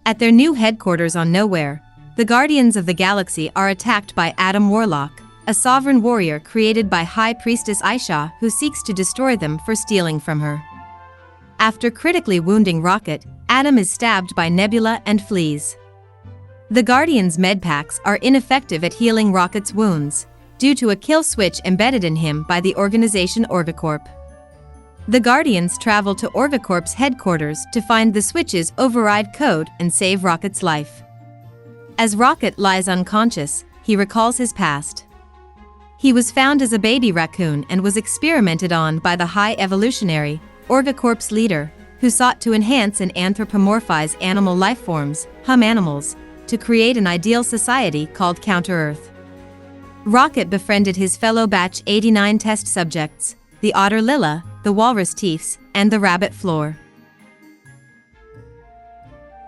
At their new headquarters on Knowhere, the Guardians of the Galaxy are attacked by Adam Warlock, a sovereign warrior created by High Priestess Ayesha who seeks to destroy them for stealing from her. After critically wounding Rocket, Adam is stabbed by Nebula and flees. The Guardians' medpacks are ineffective at healing Rocket's wounds, due to a kill switch embedded in him by the organization Orgocorp. The Guardians travel to Orgocorp's headquarters to find the switch's override code and save Rocket's life. As Rocket lies unconscious, he recalls his past. He was found as a baby raccoon and was experimented on by the High Evolutionary, Orgocorp's leader, who sought to enhance and anthropomorphize animal lifeforms, animals, to create an ideal society called Counter-Earth. Rocket befriended his fellow Batch 89 test subjects, the otter Lila, the walrus Teefs, and the rabbit Floor.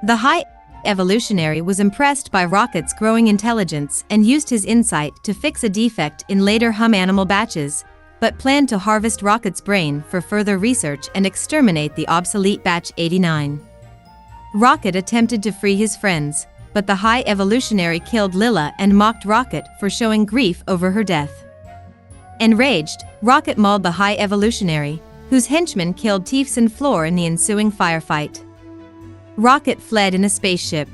The High Evolutionary was impressed by Rocket's growing intelligence and used his insight to fix a defect in later animal batches, but planned to harvest Rocket's brain for further research and exterminate the obsolete Batch 89. Rocket attempted to free his friends, but the High Evolutionary killed Lila and mocked Rocket for showing grief over her death. Enraged, Rocket mauled the High Evolutionary, whose henchmen killed Teefs and Floor in the ensuing firefight. Rocket fled in a spaceship.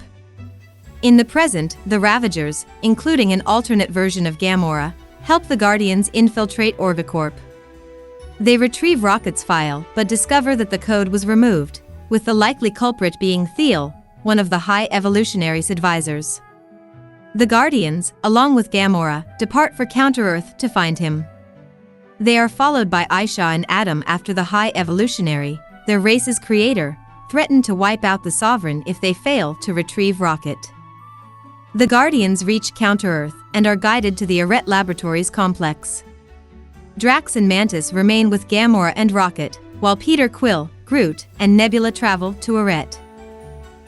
In the present, the Ravagers, including an alternate version of Gamora, help the Guardians infiltrate Orgocorp. They retrieve Rocket's file but discover that the code was removed, with the likely culprit being Thiel, one of the High Evolutionary's advisors. The Guardians, along with Gamora, depart for Counter-Earth to find him. They are followed by Ayesha and Adam after the High Evolutionary, their race's creator, threatened to wipe out the Sovereign if they fail to retrieve Rocket. The Guardians reach Counter-Earth and are guided to the Arret Laboratories complex. Drax and Mantis remain with Gamora and Rocket, while Peter Quill, Groot, and Nebula travel to Arret.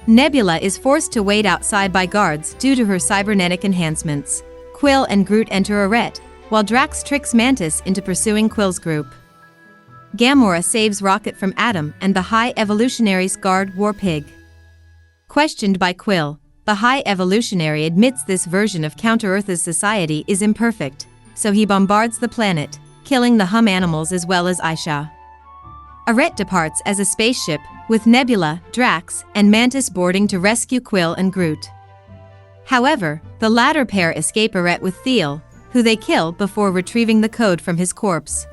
Nebula is forced to wait outside by guards due to her cybernetic enhancements. Quill and Groot enter Arret, while Drax tricks Mantis into pursuing Quill's group. Gamora saves Rocket from Adam and the High Evolutionary's guard War Pig. Questioned by Quill, the High Evolutionary admits this version of Counter-Earth's society is imperfect, so he bombards the planet, killing the animals as well as Ayesha. Arret departs as a spaceship, with Nebula, Drax, and Mantis boarding to rescue Quill and Groot. However, the latter pair escape Arret with Thiel, who they kill before retrieving the code from his corpse.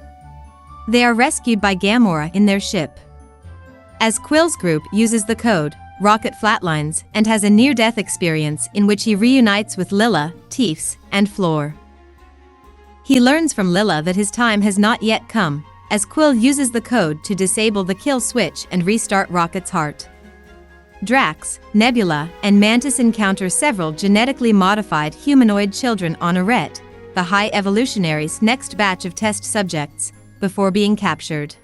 They are rescued by Gamora in their ship. As Quill's group uses the code, Rocket flatlines and has a near-death experience in which he reunites with Lila, Teefs, and Floor. He learns from Lila that his time has not yet come, as Quill uses the code to disable the kill switch and restart Rocket's heart. Drax, Nebula, and Mantis encounter several genetically modified humanoid children on Arret, the High Evolutionary's next batch of test subjects, before being captured.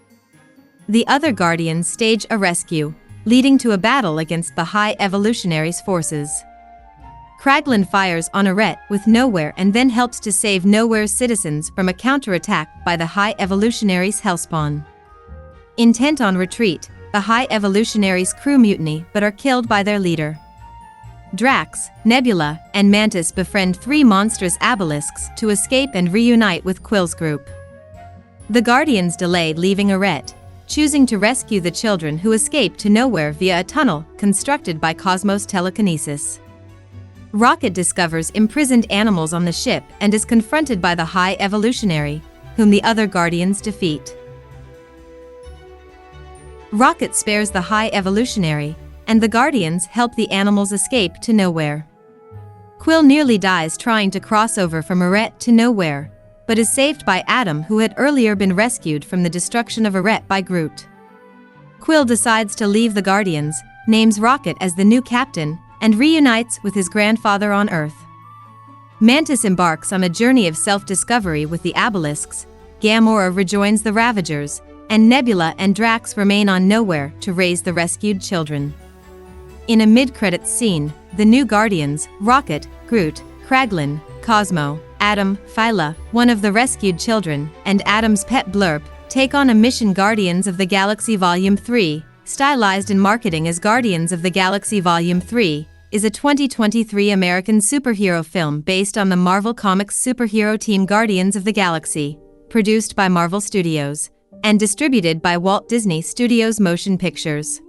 The other Guardians stage a rescue, leading to a battle against the High Evolutionary's forces. Kraglin fires on Arret with Knowhere and then helps to save Knowhere's citizens from a counterattack by the High Evolutionary's Hellspawn. Intent on retreat, the High Evolutionary's crew mutiny but are killed by their leader. Drax, Nebula, and Mantis befriend three monstrous obelisks to escape and reunite with Quill's group. The Guardians delay leaving Arret, choosing to rescue the children who escape to Knowhere via a tunnel constructed by Cosmos telekinesis. Rocket discovers imprisoned animals on the ship and is confronted by the High Evolutionary, whom the other Guardians defeat. Rocket spares the High Evolutionary, and the Guardians help the animals escape to Knowhere. Quill nearly dies trying to cross over from Arret to Knowhere, but is saved by Adam, who had earlier been rescued from the destruction of Arret by Groot. Quill decides to leave the Guardians, names Rocket as the new captain, and reunites with his grandfather on Earth. Mantis embarks on a journey of self-discovery with the obelisks, Gamora rejoins the Ravagers, and Nebula and Drax remain on Knowhere to raise the rescued children. In a mid-credits scene, the new Guardians, Rocket, Groot, Kraglin, Cosmo, Adam, Phyla, one of the rescued children, and Adam's pet Blurp, take on a mission Guardians of the Galaxy Volume 3, stylized in marketing as Guardians of the Galaxy Volume 3, is a 2023 American superhero film based on the Marvel Comics superhero team Guardians of the Galaxy, produced by Marvel Studios, and distributed by Walt Disney Studios Motion Pictures.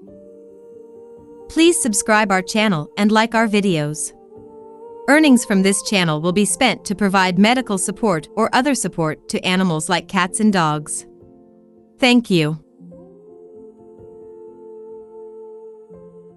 Please subscribe our channel and like our videos. Earnings from this channel will be spent to provide medical support or other support to animals like cats and dogs. Thank you.